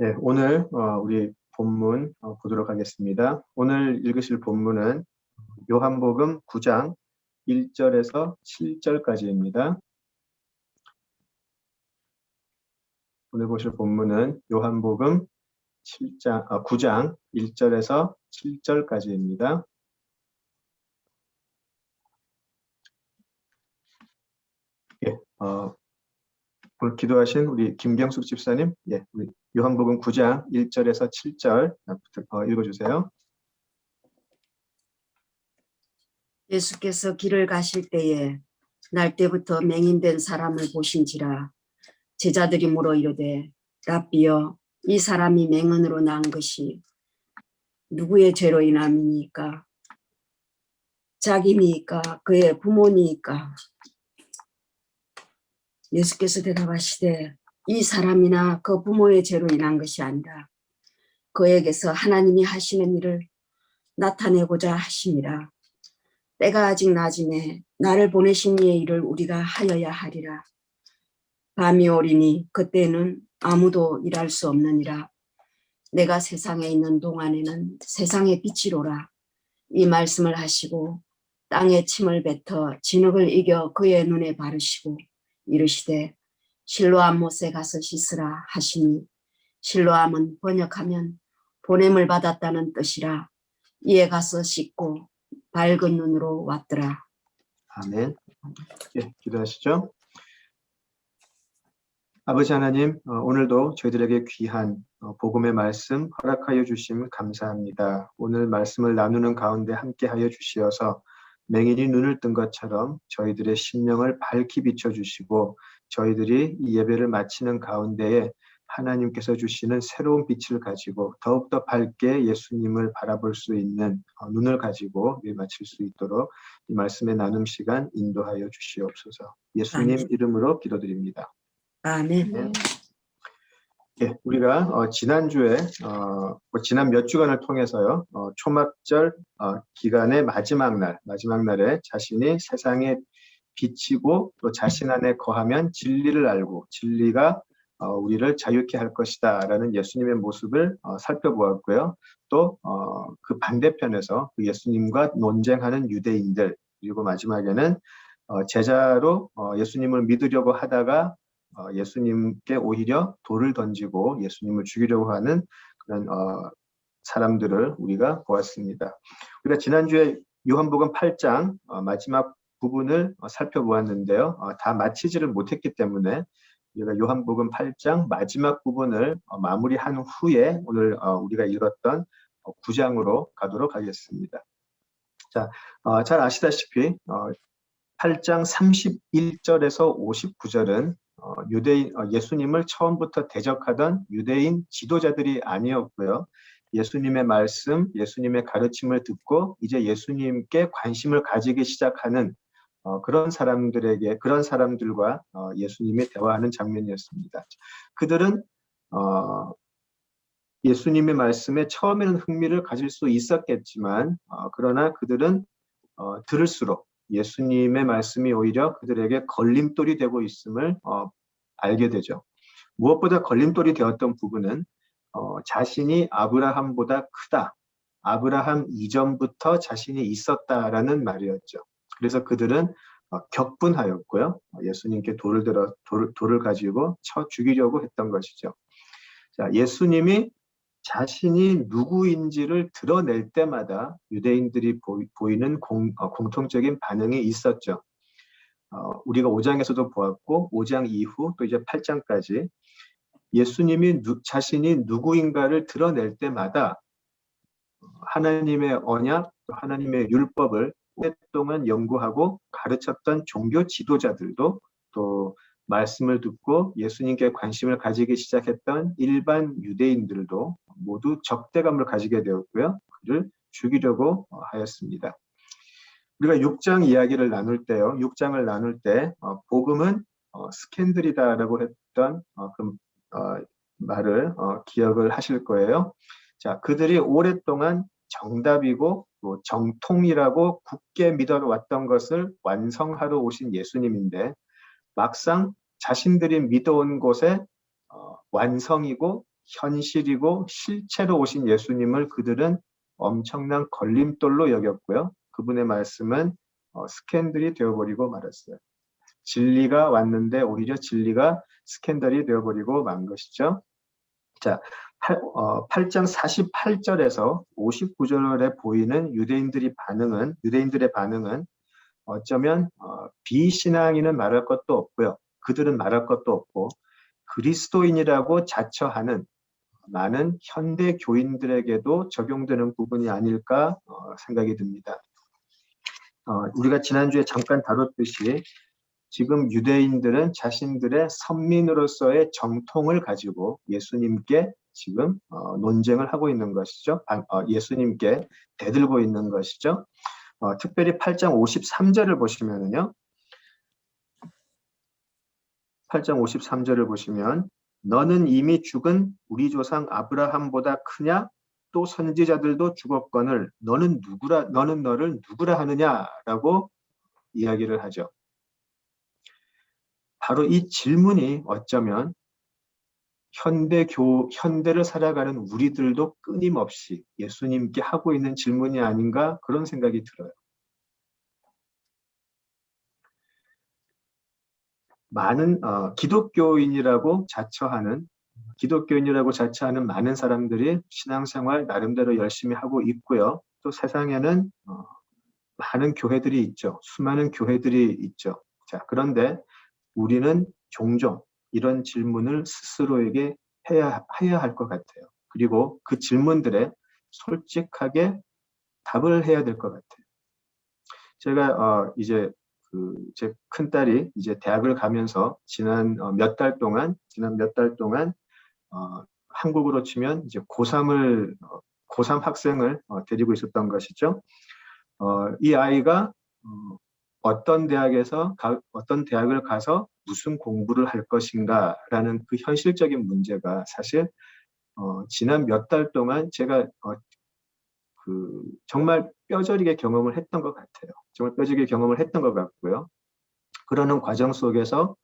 네, 오늘 우리 본문 보도록 하겠습니다. 오늘 읽으실 본문은 요한복음 9장 1절에서 7절까지입니다. 오늘 보실 본문은 요한복음 9장 1절에서 7절까지입니다. 예, 오늘 기도하신 우리 김경숙 집사님, 우리 요한복음 9장 1절에서 7절 읽어주세요. 예수께서 길을 가실 때에 날 때부터 맹인된 사람을 보신지라. 제자들이 물어 이르되 랍비여, 이 사람이 맹인으로 난 것이 누구의 죄로 인함이니까? 자기니까? 그의 부모니까? 예수께서 대답하시되 이 사람이나 그 부모의 죄로 인한 것이 아니라 그에게서 하나님이 하시는 일을 나타내고자 하심이라. 때가 아직 낮음에 나를 보내신 이의 일을 우리가 하여야 하리라. 밤이 오리니 그때는 아무도 일할 수 없느니라. 내가 세상에 있는 동안에는 세상의 빛이로라. 이 말씀을 하시고 땅에 침을 뱉어 진흙을 이겨 그의 눈에 바르시고 이르시되 실로암 못에 가서 씻으라 하시니, 실로암은 번역하면 보냄을 받았다는 뜻이라. 이에 가서 씻고 밝은 눈으로 왔더라. 아멘. 기도하시죠. 아버지 하나님, 오늘도 저희들에게 귀한 복음의 말씀 허락하여 주심 감사합니다. 오늘 말씀을 나누는 가운데 함께하여 주시어서 맹인이 눈을 뜬 것처럼 저희들의 심령을 밝히 비춰주시고, 저희들이 이 예배를 마치는 가운데에 하나님께서 주시는 새로운 빛을 가지고 더욱더 밝게 예수님을 바라볼 수 있는 눈을 가지고 마칠 수 있도록 이 말씀의 나눔 시간 인도하여 주시옵소서. 예수님 아멘. 이름으로 기도드립니다. 아멘. 우리가 지난주에 지난 몇 주간을 통해서요, 초막절 기간의 마지막 날에 자신이 세상에 비치고 또 자신 안에 거하면 진리를 알고 진리가 우리를 자유케 할 것이다 라는 예수님의 모습을 살펴보았고요. 또 그 반대편에서 그 예수님과 논쟁하는 유대인들, 그리고 마지막에는 제자로 예수님을 믿으려고 하다가 예수님께 오히려 돌을 던지고 예수님을 죽이려고 하는 그런 사람들을 우리가 보았습니다. 우리가 지난주에 요한복음 8장 마지막 부분을 살펴보았는데요. 다 마치지를 못했기 때문에 우리가 요한복음 8장 마지막 부분을 마무리한 후에 오늘 우리가 읽었던 9장으로 가도록 하겠습니다. 자, 잘 아시다시피 8장 31절에서 59절은 예수님을 처음부터 대적하던 유대인 지도자들이 아니었고요. 예수님의 말씀, 예수님의 가르침을 듣고 이제 예수님께 관심을 가지기 시작하는 그런 사람들과 예수님이 대화하는 장면이었습니다. 그들은 예수님의 말씀에 처음에는 흥미를 가질 수 있었겠지만 그러나 그들은 들을수록 예수님의 말씀이 오히려 그들에게 걸림돌이 되고 있음을 알게 되죠. 무엇보다 걸림돌이 되었던 부분은 자신이 아브라함보다 크다, 아브라함 이전부터 자신이 있었다라는 말이었죠. 그래서 그들은 격분하였고요. 예수님께 돌을 가지고 쳐 죽이려고 했던 것이죠. 자, 예수님이 자신이 누구인지를 드러낼 때마다 유대인들이 보이는 공통적인 반응이 있었죠. 우리가 5장에서도 보았고 5장 이후 또 이제 8장까지 예수님이 자신이 누구인가를 드러낼 때마다 하나님의 언약, 하나님의 율법을 오랫동안 연구하고 가르쳤던 종교 지도자들도 또 말씀을 듣고 예수님께 관심을 가지기 시작했던 일반 유대인들도 모두 적대감을 가지게 되었고요. 그를 죽이려고 하였습니다. 우리가 6장 이야기를 나눌 때요. 6장을 나눌 때 복음은 스캔들이다라고 했던 그 말을 기억을 하실 거예요. 자, 그들이 오랫동안 정답이고 또 정통이라고 굳게 믿어왔던 것을 완성하러 오신 예수님인데 막상 자신들이 믿어온 곳에 완성이고 현실이고 실체로 오신 예수님을 그들은 엄청난 걸림돌로 여겼고요. 그분의 말씀은 스캔들이 되어버리고 말았어요. 진리가 왔는데 오히려 진리가 스캔들이 되어버리고 만 것이죠. 자, 8장 48절에서 59절에 보이는 유대인들의 반응은 어쩌면 비신앙인은 말할 것도 없고요. 그들은 말할 것도 없고 그리스도인이라고 자처하는 많은 현대 교인들에게도 적용되는 부분이 아닐까 생각이 듭니다. 우리가 지난주에 잠깐 다뤘듯이 지금 유대인들은 자신들의 선민으로서의 정통을 가지고 예수님께 지금 논쟁을 하고 있는 것이죠. 예수님께 대들고 있는 것이죠. 특별히 8장 53절을 보시면은요. 8장 53절을 보시면 너는 이미 죽은 우리 조상 아브라함보다 크냐? 또 선지자들도 죽었거늘 너는 너를 누구라 하느냐라고 이야기를 하죠. 바로 이 질문이 어쩌면 현대를 살아가는 우리들도 끊임없이 예수님께 하고 있는 질문이 아닌가 그런 생각이 들어요. 많은 기독교인이라고 자처하는 많은 사람들이 신앙생활 나름대로 열심히 하고 있고요. 또 세상에는 많은 교회들이 있죠. 수많은 교회들이 있죠. 자, 그런데 우리는 종종 이런 질문을 스스로에게 해야 할 것 같아요. 그리고 그 질문들에 솔직하게 답을 해야 될 것 같아요. 제가 이제 제 큰딸이 이제 대학을 가면서 지난 몇 달 동안 한국으로 치면 이제 고3 학생을 데리고 있었던 것이죠. 이 아이가 어떤 대학을 가서 무슨 공부를 할 것인가라는 그 현실적인 문제가 사실 지난 몇 달 동안 제가 정말 뼈저리게 경험을 했던 것 같아요. 정말 뼈저리게 경험을 했던 것 같고요. 그러는 과정 속에서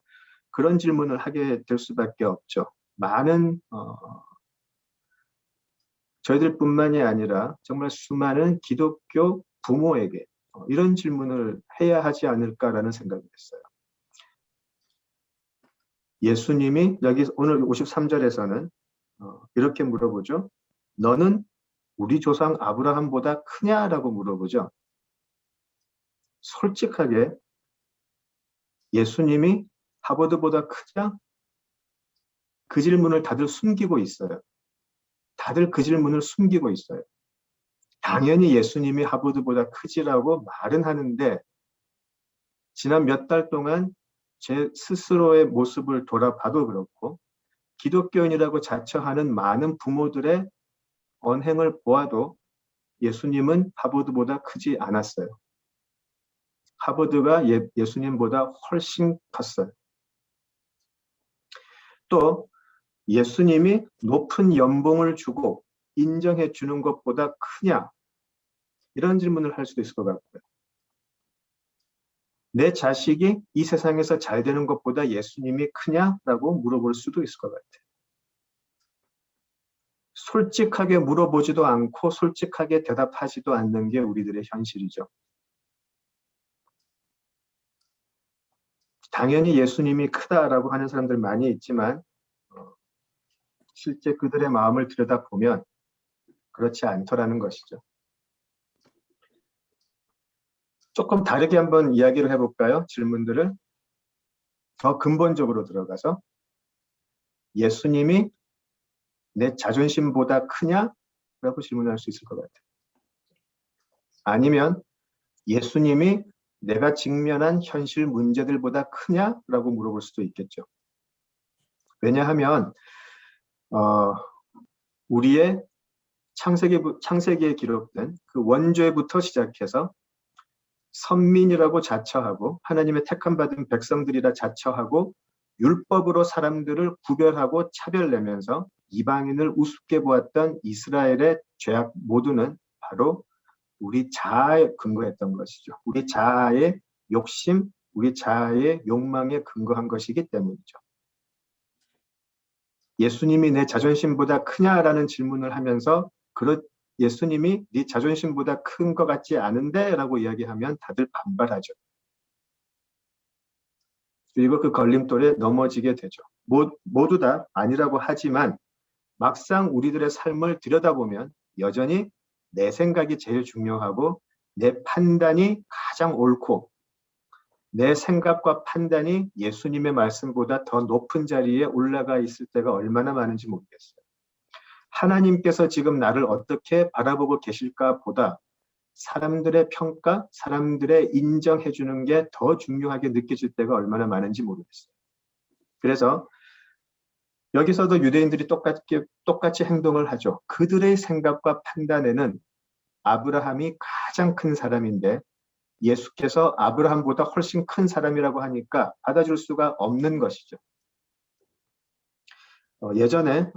그런 질문을 하게 될 수밖에 없죠. 많은 저희들뿐만이 아니라 정말 수많은 기독교 부모에게 이런 질문을 해야 하지 않을까라는 생각이 했어요. 예수님이 여기 오늘 53절에서는 이렇게 물어보죠. 너는 우리 조상 아브라함보다 크냐라고 물어보죠. 솔직하게 예수님이 하버드보다 크냐? 그 질문을 다들 숨기고 있어요. 다들 그 질문을 숨기고 있어요. 당연히 예수님이 하버드보다 크지라고 말은 하는데 지난 몇 달 동안 제 스스로의 모습을 돌아봐도 그렇고 기독교인이라고 자처하는 많은 부모들의 언행을 보아도 예수님은 하버드보다 크지 않았어요. 하버드가 예수님보다 훨씬 컸어요. 또 예수님이 높은 연봉을 주고 인정해 주는 것보다 크냐? 이런 질문을 할 수도 있을 것 같고요. 내 자식이 이 세상에서 잘 되는 것보다 예수님이 크냐라고 물어볼 수도 있을 것 같아요. 솔직하게 물어보지도 않고 솔직하게 대답하지도 않는 게 우리들의 현실이죠. 당연히 예수님이 크다라고 하는 사람들 많이 있지만 실제 그들의 마음을 들여다보면 그렇지 않더라는 것이죠. 조금 다르게 한번 이야기를 해볼까요? 질문들을 더 근본적으로 들어가서 예수님이 내 자존심보다 크냐? 라고 질문할 수 있을 것 같아요. 아니면 예수님이 내가 직면한 현실 문제들보다 크냐? 라고 물어볼 수도 있겠죠. 왜냐하면 우리의 창세기에 기록된 그 원죄부터 시작해서 선민이라고 자처하고 하나님의 택함 받은 백성들이라 자처하고 율법으로 사람들을 구별하고 차별내면서 이방인을 우습게 보았던 이스라엘의 죄악 모두는 바로 우리 자아에 근거했던 것이죠. 우리 자아의 욕심, 우리 자아의 욕망에 근거한 것이기 때문이죠. 예수님이 내 자존심보다 크냐라는 질문을 하면서 예수님이 네 자존심보다 큰 것 같지 않은데 라고 이야기하면 다들 반발하죠. 그리고 그 걸림돌에 넘어지게 되죠. 모두 다 아니라고 하지만 막상 우리들의 삶을 들여다보면 여전히 내 생각이 제일 중요하고 내 판단이 가장 옳고 내 생각과 판단이 예수님의 말씀보다 더 높은 자리에 올라가 있을 때가 얼마나 많은지 모르겠어요. 하나님께서 지금 나를 어떻게 바라보고 계실까 보다 사람들의 평가, 사람들의 인정해 주는 게 더 중요하게 느껴질 때가 얼마나 많은지 모르겠어요. 그래서 여기서도 유대인들이 똑같이 행동을 하죠. 그들의 생각과 판단에는 아브라함이 가장 큰 사람인데 예수께서 아브라함보다 훨씬 큰 사람이라고 하니까 받아줄 수가 없는 것이죠. 예전에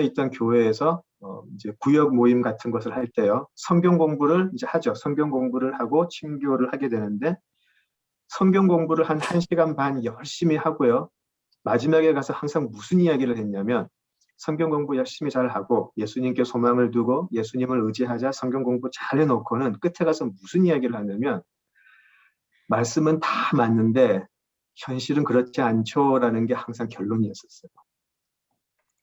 있던 교회에서 이제 구역 모임 같은 것을 할 때요. 성경 공부를 이제 하죠. 성경 공부를 하고 친교를 하게 되는데 성경 공부를 한 1시간 반 열심히 하고요. 마지막에 가서 항상 무슨 이야기를 했냐면 성경 공부 열심히 잘 하고 예수님께 소망을 두고 예수님을 의지하자 성경 공부 잘 해놓고는 끝에 가서 무슨 이야기를 하냐면 말씀은 다 맞는데 현실은 그렇지 않죠라는 게 항상 결론이었었어요.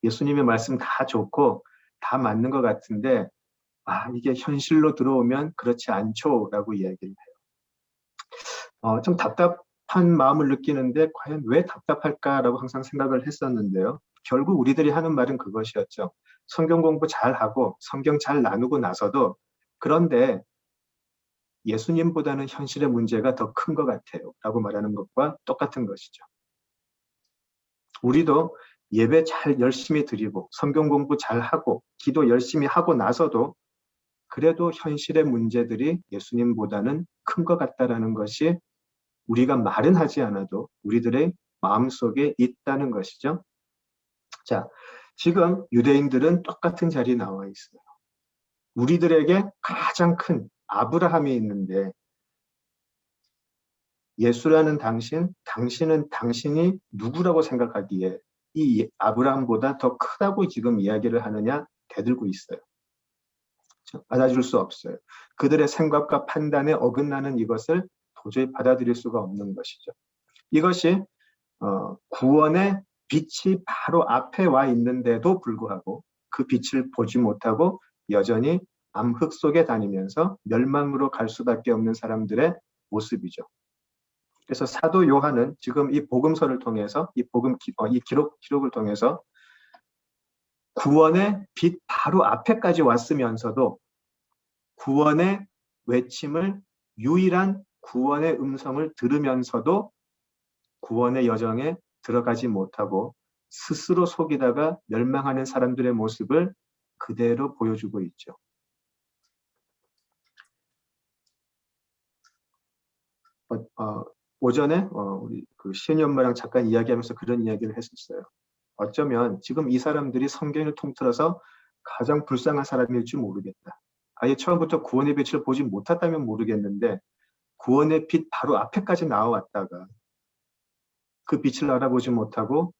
예수님의 말씀 다 좋고 다 맞는 것 같은데 이게 현실로 들어오면 그렇지 않죠라고 이야기를 해요. 좀 답답한 마음을 느끼는데 과연 왜 답답할까라고 항상 생각을 했었는데요. 결국 우리들이 하는 말은 그것이었죠. 성경 공부 잘하고 성경 잘 나누고 나서도 그런데 예수님보다는 현실의 문제가 더 큰 것 같아요 라고 말하는 것과 똑같은 것이죠. 우리도 예배 잘 열심히 드리고 성경 공부 잘하고 기도 열심히 하고 나서도 그래도 현실의 문제들이 예수님보다는 큰 것 같다라는 것이 우리가 말은 하지 않아도 우리들의 마음속에 있다는 것이죠. 자, 지금 유대인들은 똑같은 자리에 나와 있어요. 우리들에게 가장 큰 아브라함이 있는데 예수라는 당신은 당신이 누구라고 생각하기에 이 아브라함보다 더 크다고 지금 이야기를 하느냐 대들고 있어요. 받아줄 수 없어요. 그들의 생각과 판단에 어긋나는 이것을 도저히 받아들일 수가 없는 것이죠. 이것이 구원의 빛이 바로 앞에 와 있는데도 불구하고 그 빛을 보지 못하고 여전히 암흑 속에 다니면서 멸망으로 갈 수밖에 없는 사람들의 모습이죠. 그래서 사도 요한은 지금 이 복음서를 통해서 이 기록을 통해서 구원의 빛 바로 앞에까지 왔으면서도 구원의 외침을 유일한 구원의 음성을 들으면서도 구원의 여정에 들어가지 못하고 스스로 속이다가 멸망하는 사람들의 모습을 그대로 보여주고 있죠. 오전에 우리 그 시은이 엄마랑 잠깐 이야기하면서 그런 이야기를 했었어요. 어쩌면 지금 이 사람들이 성경을 통틀어서 가장 불쌍한 사람일지 모르겠다. 아예 처음부터 구원의 빛을 보지 못했다면 모르겠는데 구원의 빛 바로 앞에까지 나와왔다가 그 빛을 알아보지 못하고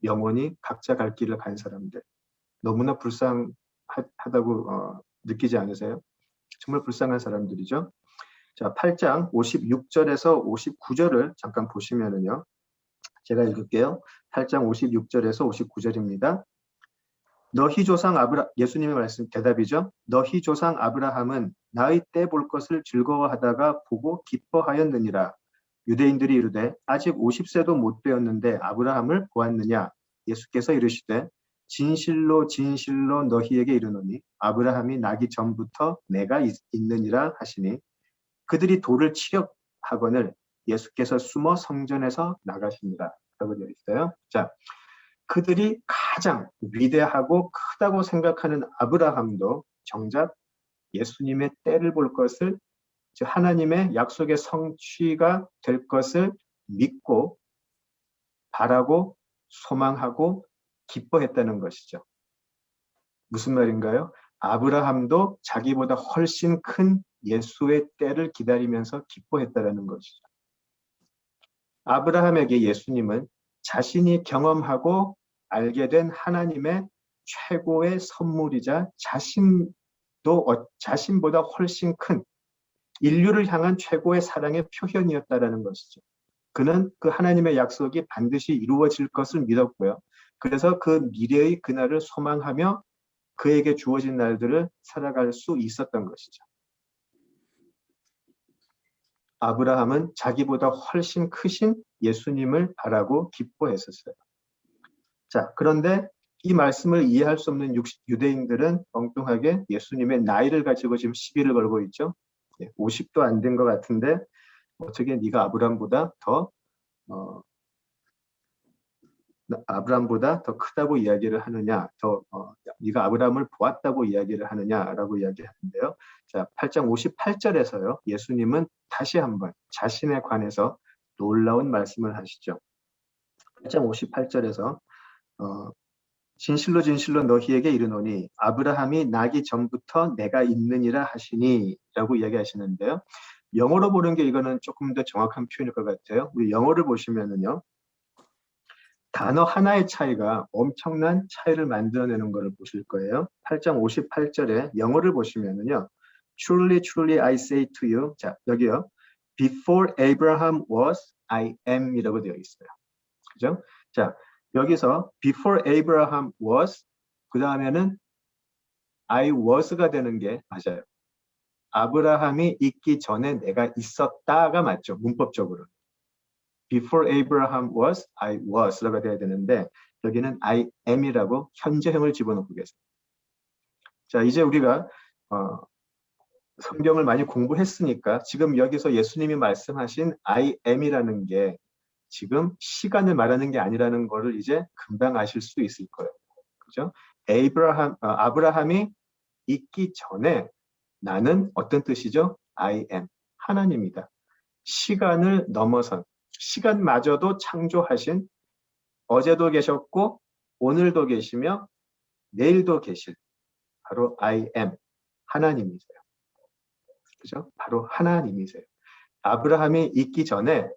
영원히 각자 갈 길을 간 사람들. 너무나 불쌍하다고 느끼지 않으세요? 정말 불쌍한 사람들이죠. 자, 8장 56절에서 59절을 잠깐 보시면은요. 제가 읽을게요. 8장 56절에서 59절입니다. 너희 조상 예수님의 말씀 대답이죠. 너희 조상 아브라함은 나의 때 볼 것을 즐거워하다가 보고 기뻐하였느니라. 유대인들이 이르되 아직 50세도 못 되었는데 아브라함을 보았느냐. 예수께서 이르시되 진실로 진실로 너희에게 이르노니 아브라함이 나기 전부터 내가 있느니라 하시니 그들이 돌을 치려 하거늘 예수께서 숨어 성전에서 나가십니다. 라고 되어 있어요. 자, 그들이 가장 위대하고 크다고 생각하는 아브라함도 정작 예수님의 때를 볼 것을, 즉 하나님의 약속의 성취가 될 것을 믿고 바라고 소망하고 기뻐했다는 것이죠. 무슨 말인가요? 아브라함도 자기보다 훨씬 큰 예수의 때를 기다리면서 기뻐했다는 것이죠. 아브라함에게 예수님은 자신이 경험하고 알게 된 하나님의 최고의 선물이자 자신보다 훨씬 큰 인류를 향한 최고의 사랑의 표현이었다라는 것이죠. 그는 그 하나님의 약속이 반드시 이루어질 것을 믿었고요. 그래서 그 미래의 그날을 소망하며 그에게 주어진 날들을 살아갈 수 있었던 것이죠. 아브라함은 자기보다 훨씬 크신 예수님을 바라고 기뻐했었어요. 자, 그런데 이 말씀을 이해할 수 없는 유대인들은 엉뚱하게 예수님의 나이를 가지고 지금 시비를 걸고 있죠. 50도 안 된 것 같은데 어떻게 네가 아브라함보다 더 크다고 이야기를 하느냐, 네가 아브라함을 보았다고 이야기를 하느냐라고 이야기하는데요. 자, 8장 58절에서요. 예수님은 다시 한번 자신에 관해서 놀라운 말씀을 하시죠. 8장 58절에서 진실로 진실로 너희에게 이르노니 아브라함이 나기 전부터 내가 있느니라 하시니 라고 이야기하시는데요. 영어로 보는 게 이거는 조금 더 정확한 표현일 것 같아요. 우리 영어를 보시면은요. 단어 하나의 차이가 엄청난 차이를 만들어내는 것을 보실 거예요. 8장 58절에 영어를 보시면은요. Truly, truly I say to you. 자, 여기요. Before Abraham was, I am 이라고 되어 있어요. 그죠? 자, 여기서 before Abraham was, 그 다음에는 I was가 되는 게 맞아요. 아브라함이 있기 전에 내가 있었다가 맞죠. 문법적으로. Before Abraham was, I was라고 돼야 되는데 여기는 I am이라고 현재형을 집어넣고 계세요. 자, 이제 우리가 성경을 많이 공부했으니까 지금 여기서 예수님이 말씀하신 I am이라는 게 지금 시간을 말하는 게 아니라는 거를 이제 금방 아실 수 있을 거예요. 그죠? 아브라함이 있기 전에 나는 어떤 뜻이죠? I am. 하나님이다. 시간을 넘어선, 시간마저도 창조하신 어제도 계셨고 오늘도 계시며 내일도 계실 바로 I am. 하나님이세요. 그죠? 바로 하나님이세요. 아브라함이 있기 전에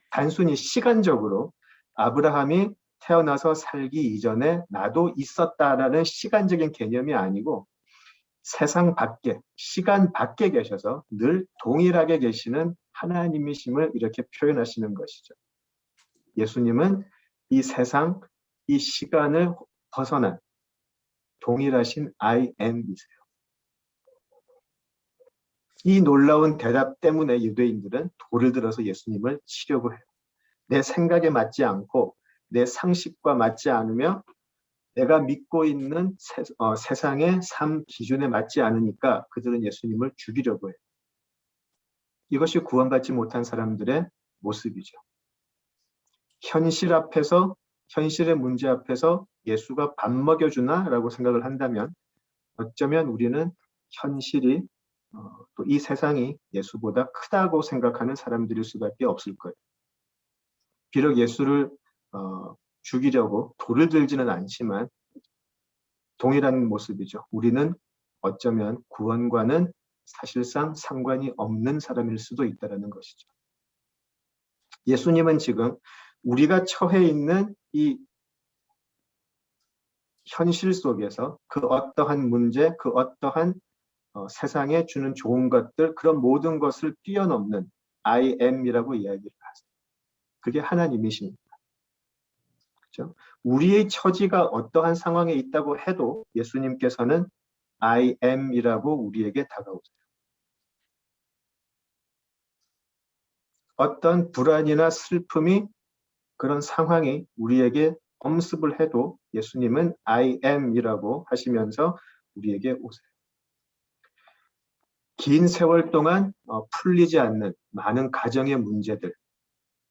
단순히 시간적으로 아브라함이 태어나서 살기 이전에 나도 있었다라는 시간적인 개념이 아니고 세상 밖에, 시간 밖에 계셔서 늘 동일하게 계시는 하나님이심을 이렇게 표현하시는 것이죠. 예수님은 이 세상, 이 시간을 벗어난 동일하신 I am이세요. 이 놀라운 대답 때문에 유대인들은 돌을 들어서 예수님을 치려고 해요. 내 생각에 맞지 않고 내 상식과 맞지 않으며 내가 믿고 있는 세상의 삶 기준에 맞지 않으니까 그들은 예수님을 죽이려고 해요. 이것이 구원받지 못한 사람들의 모습이죠. 현실의 문제 앞에서 예수가 밥 먹여주나? 라고 생각을 한다면 어쩌면 우리는 현실이 또 이 세상이 예수보다 크다고 생각하는 사람들일 수밖에 없을 거예요. 비록 예수를 죽이려고 돌을 들지는 않지만 동일한 모습이죠. 우리는 어쩌면 구원과는 사실상 상관이 없는 사람일 수도 있다는 것이죠. 예수님은 지금 우리가 처해 있는 이 현실 속에서 그 어떠한 문제, 그 어떠한 세상에 주는 좋은 것들, 그런 모든 것을 뛰어넘는 I am이라고 이야기를 하세요. 그게 하나님이십니다. 그렇죠? 우리의 처지가 어떠한 상황에 있다고 해도 예수님께서는 I am이라고 우리에게 다가오세요. 어떤 불안이나 슬픔이 그런 상황이 우리에게 엄습을 해도 예수님은 I am이라고 하시면서 우리에게 오세요. 긴 세월 동안 풀리지 않는 많은 가정의 문제들,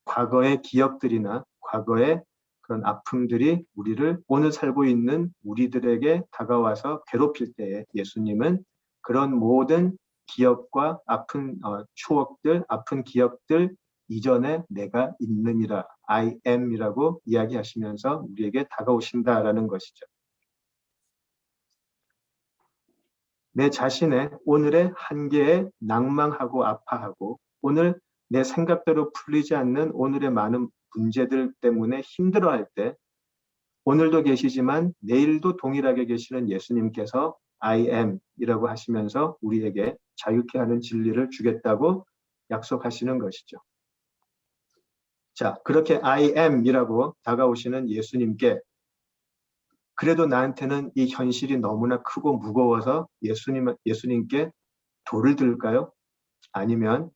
과거의 기억들이나 과거의 그런 아픔들이 우리를 오늘 살고 있는 우리들에게 다가와서 괴롭힐 때에 예수님은 그런 모든 기억과 아픈 추억들, 아픈 기억들 이전에 내가 있느니라, I am이라고 이야기하시면서 우리에게 다가오신다라는 것이죠. 내 자신의 오늘의 한계에 낭망하고 아파하고 오늘 내 생각대로 풀리지 않는 오늘의 많은 문제들 때문에 힘들어할 때 오늘도 계시지만 내일도 동일하게 계시는 예수님께서 I am 이라고 하시면서 우리에게 자유케 하는 진리를 주겠다고 약속하시는 것이죠. 자, 그렇게 I am 이라고 다가오시는 예수님께 그래도 나한테는 이 현실이 너무나 크고 무거워서 예수님께 돌을 들까요? 아니면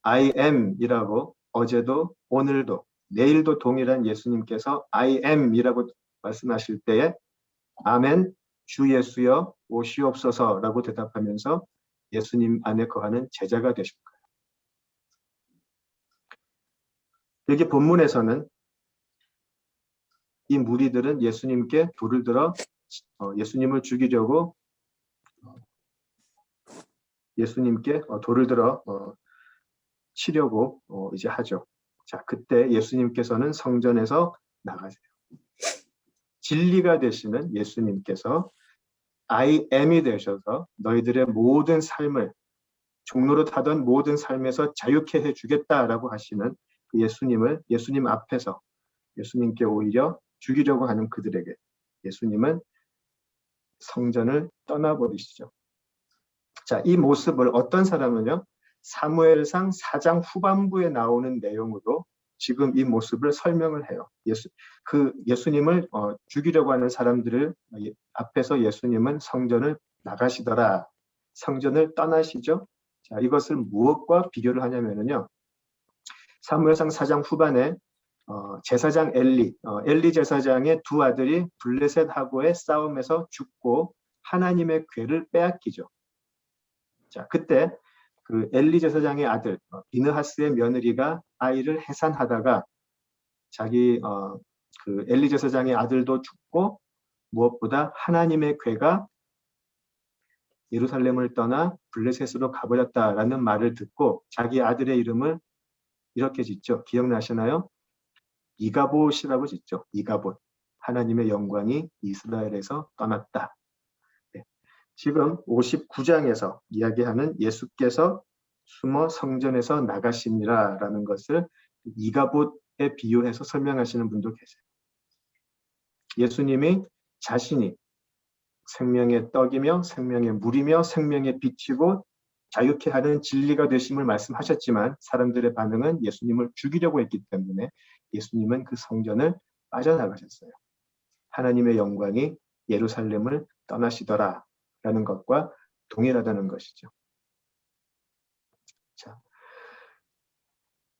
I am 이라고 어제도 오늘도 내일도 동일한 예수님께서 I am 이라고 말씀하실 때에 아멘 주 예수여 오시옵소서 라고 대답하면서 예수님 안에 거하는 제자가 되실 거예요. 여기 본문에서는 이 무리들은 예수님께 돌을 들어 예수님을 죽이려고 예수님께 돌을 들어 치려고 이제 하죠. 자, 그때 예수님께서는 성전에서 나가세요. 진리가 되시는 예수님께서 I am이 되셔서 너희들의 모든 삶을 종로로 타던 모든 삶에서 자유케 해주겠다라고 하시는 그 예수님 앞에서 예수님께 오히려 죽이려고 하는 그들에게 예수님은 성전을 떠나버리시죠. 자, 이 모습을 어떤 사람은요, 사무엘상 4장 후반부에 나오는 내용으로 지금 이 모습을 설명을 해요. 예수님을 죽이려고 하는 사람들을 앞에서 예수님은 성전을 나가시더라. 성전을 떠나시죠. 자, 이것을 무엇과 비교를 하냐면요. 사무엘상 4장 후반에 제사장 엘리 제사장의 두 아들이 블레셋하고의 싸움에서 죽고 하나님의 궤를 빼앗기죠. 자, 그때 그 엘리 제사장의 아들 비느하스의 며느리가 아이를 해산하다가 자기 그 엘리 제사장의 아들도 죽고 무엇보다 하나님의 궤가 예루살렘을 떠나 블레셋으로 가버렸다라는 말을 듣고 자기 아들의 이름을 이렇게 짓죠. 기억나시나요? 이가봇이라고 짓죠. 이가봇. 하나님의 영광이 이스라엘에서 떠났다. 네. 지금 59장에서 이야기하는 예수께서 숨어 성전에서 나가시니라 라는 것을 이가봇에 비유해서 설명하시는 분도 계세요. 예수님이 자신이 생명의 떡이며 생명의 물이며 생명의 빛이고 자유케 하는 진리가 되심을 말씀하셨지만 사람들의 반응은 예수님을 죽이려고 했기 때문에 예수님은 그 성전을 빠져나가셨어요. 하나님의 영광이 예루살렘을 떠나시더라 라는 것과 동일하다는 것이죠. 자,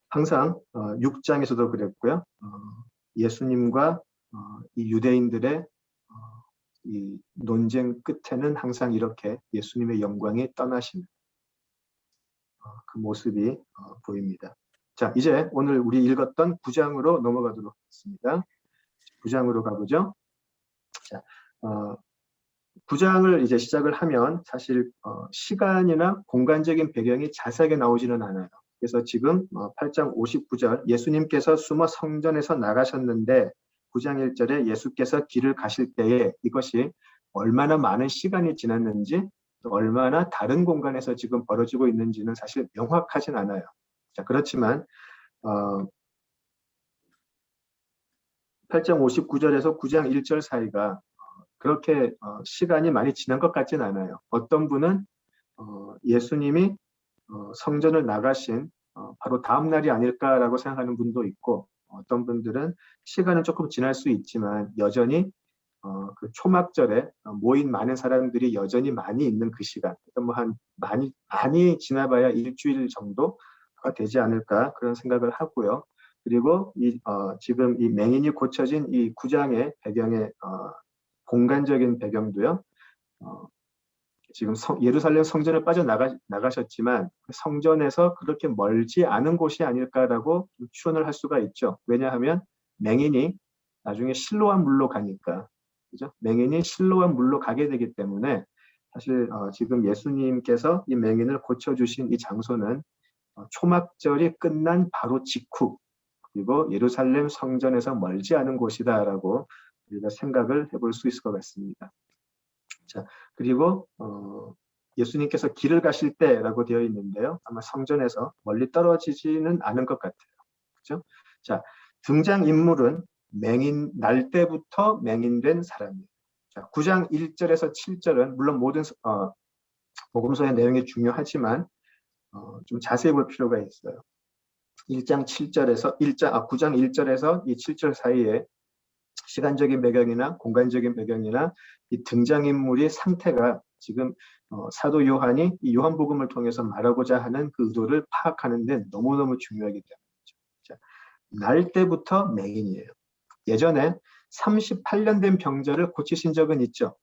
항상 6장에서도 그랬고요. 예수님과 이 유대인들의 이 논쟁 끝에는 항상 이렇게 예수님의 영광이 떠나시는 그 모습이 보입니다. 자, 이제 오늘 우리 읽었던 9장으로 넘어가도록 하겠습니다. 9장으로 가보죠. 자, 9장을 이제 시작을 하면 사실 시간이나 공간적인 배경이 자세하게 나오지는 않아요. 그래서 지금 8장 59절 예수님께서 숨어 성전에서 나가셨는데 9장 1절에 예수께서 길을 가실 때에 이것이 얼마나 많은 시간이 지났는지 또 얼마나 다른 공간에서 지금 벌어지고 있는지는 사실 명확하진 않아요. 자, 그렇지만 8장 59절에서 9장 1절 사이가 그렇게 시간이 많이 지난 것 같지는 않아요. 어떤 분은 예수님이 성전을 나가신 바로 다음 날이 아닐까라고 생각하는 분도 있고 어떤 분들은 시간은 조금 지날 수 있지만 여전히 그 초막절에 모인 많은 사람들이 여전히 많이 있는 그 시간, 뭐 한 많이 지나봐야 일주일 정도가 되지 않을까 그런 생각을 하고요. 그리고 지금 이 맹인이 고쳐진 이 9장의 배경의 공간적인 배경도요. 지금 예루살렘 성전을 빠져나가셨지만 성전에서 그렇게 멀지 않은 곳이 아닐까라고 추론을 할 수가 있죠. 왜냐하면 맹인이 나중에 실로암 물로 가니까, 그죠? 맹인이 실로암 물로 가게 되기 때문에 사실 지금 예수님께서 이 맹인을 고쳐주신 이 장소는 초막절이 끝난 바로 직후 그리고 예루살렘 성전에서 멀지 않은 곳이다라고 우리가 생각을 해볼 수 있을 것 같습니다. 자, 그리고 예수님께서 길을 가실 때라고 되어 있는데요. 아마 성전에서 멀리 떨어지지는 않은 것 같아요. 그렇죠? 자, 등장인물은 날 때부터 맹인된 사람이에요. 자, 9장 1절에서 7절은 물론 모든 복음서의 내용이 중요하지만 좀 자세히 볼 필요가 있어요. 9장 1절에서 이 7절 사이에 시간적인 배경이나 공간적인 배경이나 이 등장인물의 상태가 지금 사도 요한이 이 요한복음을 통해서 말하고자 하는 그 의도를 파악하는 데 너무너무 중요하기 때문이죠. 자, 날 때부터 맹인이에요. 예전에 38년 된 병자를 고치신 적은 있죠.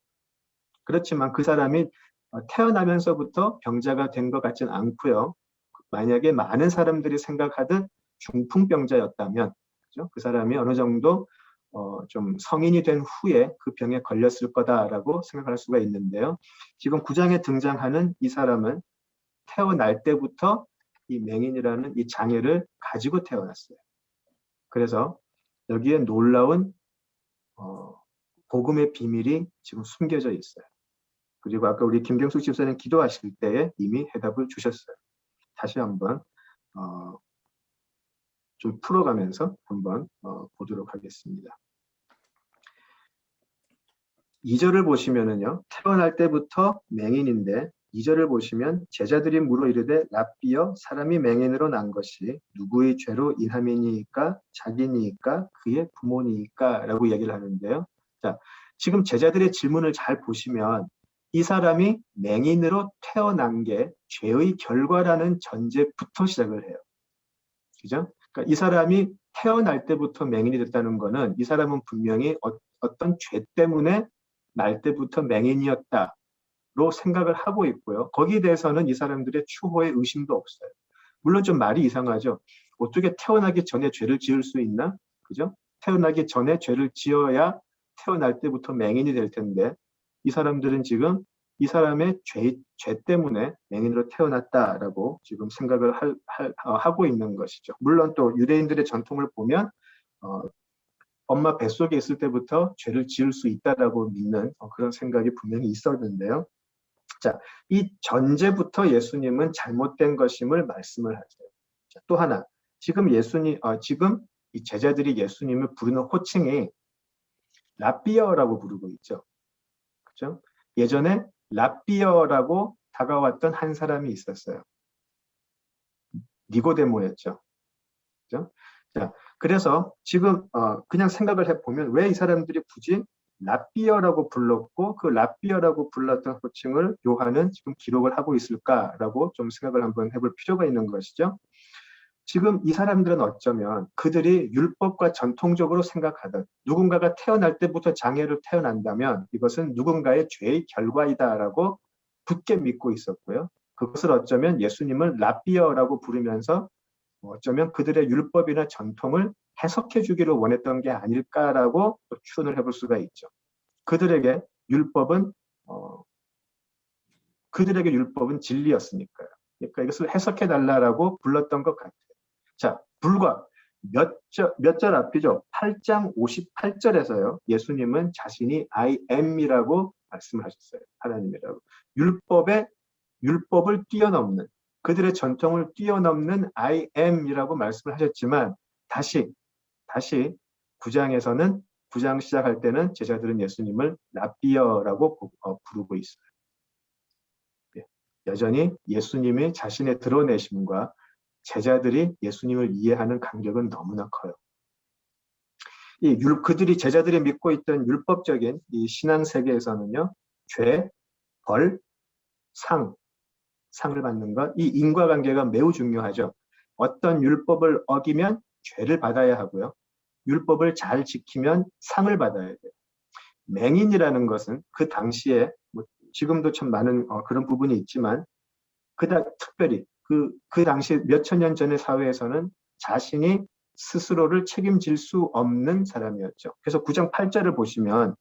그렇지만 그 사람이 태어나면서부터 병자가 된 것 같진 않고요. 만약에 많은 사람들이 생각하듯 중풍병자였다면, 그죠? 그 사람이 어느 정도 좀 성인이 된 후에 그 병에 걸렸을 거다라고 생각할 수가 있는데요. 지금 9장에 등장하는 이 사람은 태어날 때부터 이 맹인이라는 이 장애를 가지고 태어났어요. 그래서 여기에 놀라운 복음의 비밀이 지금 숨겨져 있어요. 그리고 아까 우리 김경숙 집사님 기도하실 때에 이미 해답을 주셨어요. 다시 한번 좀 풀어가면서 한번 보도록 하겠습니다. 2절을 보시면은요, 태어날 때부터 맹인인데 2절을 보시면 제자들이 물어 이르되 랍비여 사람이 맹인으로 난 것이 누구의 죄로 인함이니까 자기니까 그의 부모니까 라고 얘기를 하는데요. 자, 지금 제자들의 질문을 잘 보시면 이 사람이 맹인으로 태어난 게 죄의 결과라는 전제부터 시작을 해요. 그죠? 그러니까 이 사람이 태어날 때부터 맹인이 됐다는 거는 이 사람은 분명히 어떤 죄 때문에 날 때부터 맹인이었다로 생각을 하고 있고요. 거기에 대해서는 이 사람들의 추호의 의심도 없어요. 물론 좀 말이 이상하죠. 어떻게 태어나기 전에 죄를 지을 수 있나? 그죠? 태어나기 전에 죄를 지어야 태어날 때부터 맹인이 될 텐데 이 사람들은 지금 이 사람의 죄 때문에 맹인으로 태어났다라고 지금 생각을 하고 있는 것이죠. 물론 또 유대인들의 전통을 보면 엄마 뱃속에 있을 때부터 죄를 지을 수 있다라고 믿는 그런 생각이 분명히 있었는데요. 자, 이 전제부터 예수님은 잘못된 것임을 말씀을 하세요. 자, 또 하나, 지금 지금 이 제자들이 예수님을 부르는 호칭이 랍비어라고 부르고 있죠. 그죠? 예전에 랍비어라고 다가왔던 한 사람이 있었어요. 니고데모였죠. 그죠? 자, 그래서 지금 그냥 생각을 해보면 왜 이 사람들이 굳이 랍비어라고 불렀고 그 랍비어라고 불렀던 호칭을 요한은 지금 기록을 하고 있을까라고 좀 생각을 한번 해볼 필요가 있는 것이죠. 지금 이 사람들은 어쩌면 그들이 율법과 전통적으로 생각하듯 누군가가 태어날 때부터 장애로 태어난다면 이것은 누군가의 죄의 결과이다라고 굳게 믿고 있었고요. 그것을 어쩌면 예수님을 랍비어라고 부르면서 어쩌면 그들의 율법이나 전통을 해석해 주기를 원했던 게 아닐까라고 추론을 해볼 수가 있죠. 그들에게 율법은 진리였으니까요. 그러니까 이것을 해석해 달라라고 불렀던 것 같아요. 자, 불과 몇 절 앞이죠. 8장 58절에서요. 예수님은 자신이 I am이라고 말씀을 하셨어요. 하나님이라고. 율법을 뛰어넘는 그들의 전통을 뛰어넘는 I am이라고 말씀을 하셨지만 다시 9장에서는 9장 시작할 때는 제자들은 예수님을 랍비어라고 부르고 있어요. 여전히 예수님의 자신의 드러내심과 제자들이 예수님을 이해하는 간격은 너무나 커요. 그들이 제자들이 믿고 있던 율법적인 이 신앙 세계에서는요, 죄, 벌, 상을 받는 것, 이 인과관계가 매우 중요하죠. 어떤 율법을 어기면 죄를 받아야 하고요. 율법을 잘 지키면 상을 받아야 돼요. 맹인이라는 것은 그 당시에 지금도 참 많은 그런 부분이 있지만 특별히 그 당시 몇천 년 전의 사회에서는 자신이 스스로를 책임질 수 없는 사람이었죠. 그래서 9장 8절을 보시면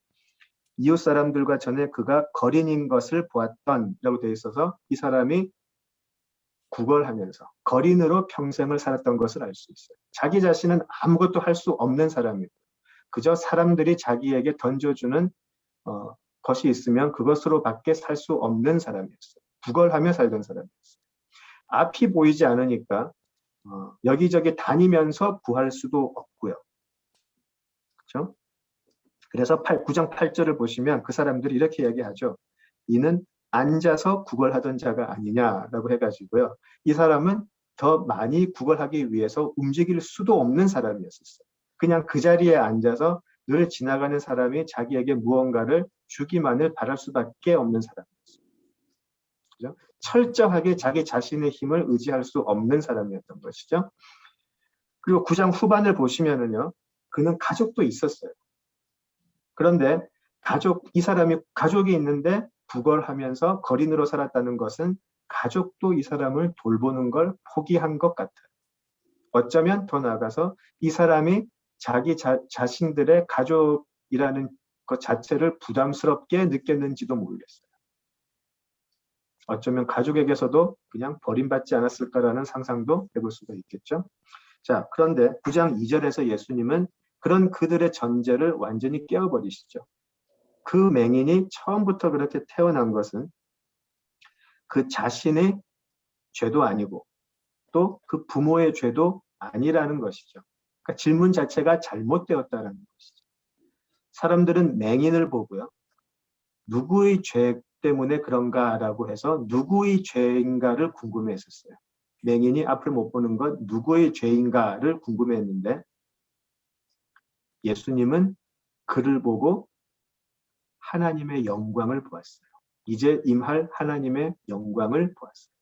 이웃 사람들과 전에 그가 거린인 것을 보았던이라고 되어 있어서 이 사람이 구걸하면서 거린으로 평생을 살았던 것을 알 수 있어요. 자기 자신은 아무것도 할 수 없는 사람이고 그저 사람들이 자기에게 던져주는 것이 있으면 그것으로밖에 살 수 없는 사람이었어요. 구걸하며 살던 사람이었어요. 앞이 보이지 않으니까 여기저기 다니면서 구할 수도 없고요. 그렇죠? 그래서 9장 8절을 보시면 그 사람들이 이렇게 이야기하죠. 이는 앉아서 구걸하던 자가 아니냐라고 해가지고요. 이 사람은 더 많이 구걸하기 위해서 움직일 수도 없는 사람이었어요. 그냥 그 자리에 앉아서 늘 지나가는 사람이 자기에게 무언가를 주기만을 바랄 수밖에 없는 사람이었어요. 그죠? 철저하게 자기 자신의 힘을 의지할 수 없는 사람이었던 것이죠. 그리고 9장 후반을 보시면은요, 그는 가족도 있었어요. 그런데 이 사람이 가족이 있는데 구걸하면서 거린으로 살았다는 것은 가족도 이 사람을 돌보는 걸 포기한 것 같아요. 어쩌면 더 나아가서 이 사람이 자기 자신들의 가족이라는 것 자체를 부담스럽게 느꼈는지도 모르겠어요. 어쩌면 가족에게서도 그냥 버림받지 않았을까라는 상상도 해볼 수가 있겠죠. 자, 그런데 9장 2절에서 예수님은 그런 그들의 전제를 완전히 깨어버리시죠. 그 맹인이 처음부터 그렇게 태어난 것은 그 자신의 죄도 아니고 또 그 부모의 죄도 아니라는 것이죠. 그러니까 질문 자체가 잘못되었다는 것이죠. 사람들은 맹인을 보고요. 누구의 죄 때문에 그런가라고 해서 누구의 죄인가를 궁금해했었어요. 맹인이 앞을 못 보는 건 누구의 죄인가를 궁금해했는데 예수님은 그를 보고 하나님의 영광을 보았어요. 이제 임할 하나님의 영광을 보았어요.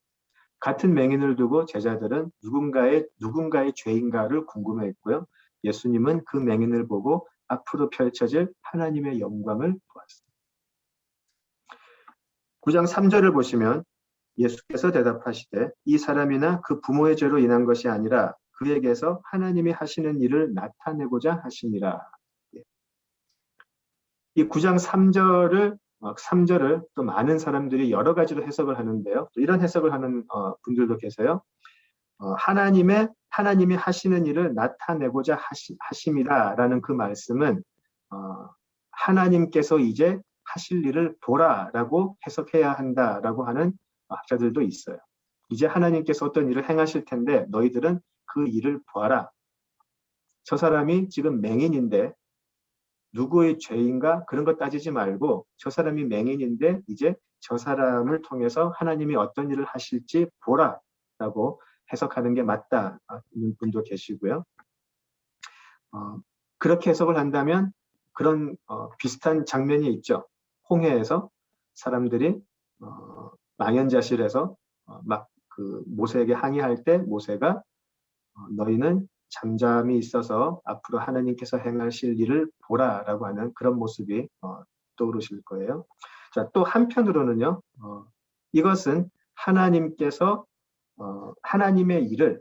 같은 맹인을 두고 제자들은 누군가의 죄인가를 궁금해했고요. 예수님은 그 맹인을 보고 앞으로 펼쳐질 하나님의 영광을 보았어요. 9장 3절을 보시면 예수께서 대답하시되 이 사람이나 그 부모의 죄로 인한 것이 아니라 그에게서 하나님이 하시는 일을 나타내고자 하시니라. 이 9장 3절을 또 많은 사람들이 여러 가지로 해석을 하는데요. 또 이런 해석을 하는 분들도 계세요. 하나님이 하시는 일을 나타내고자 하심이라라는 그 말씀은 하나님께서 이제 하실 일을 보라라고 해석해야 한다라고 하는 학자들도 있어요. 이제 하나님께서 어떤 일을 행하실 텐데 너희들은 그 일을 보아라. 저 사람이 지금 맹인인데 누구의 죄인가 그런 거 따지지 말고 저 사람이 맹인인데 이제 저 사람을 통해서 하나님이 어떤 일을 하실지 보라라고 해석하는 게 맞다 는 분도 계시고요. 그렇게 해석을 한다면 그런 비슷한 장면이 있죠. 홍해에서 사람들이 망연자실해서 막 그 모세에게 항의할 때 모세가 너희는 잠잠히 있어서 앞으로 하나님께서 행하실 일을 보라라고 하는 그런 모습이 떠오르실 거예요. 자, 또 한편으로는요. 이것은 하나님께서 하나님의 일을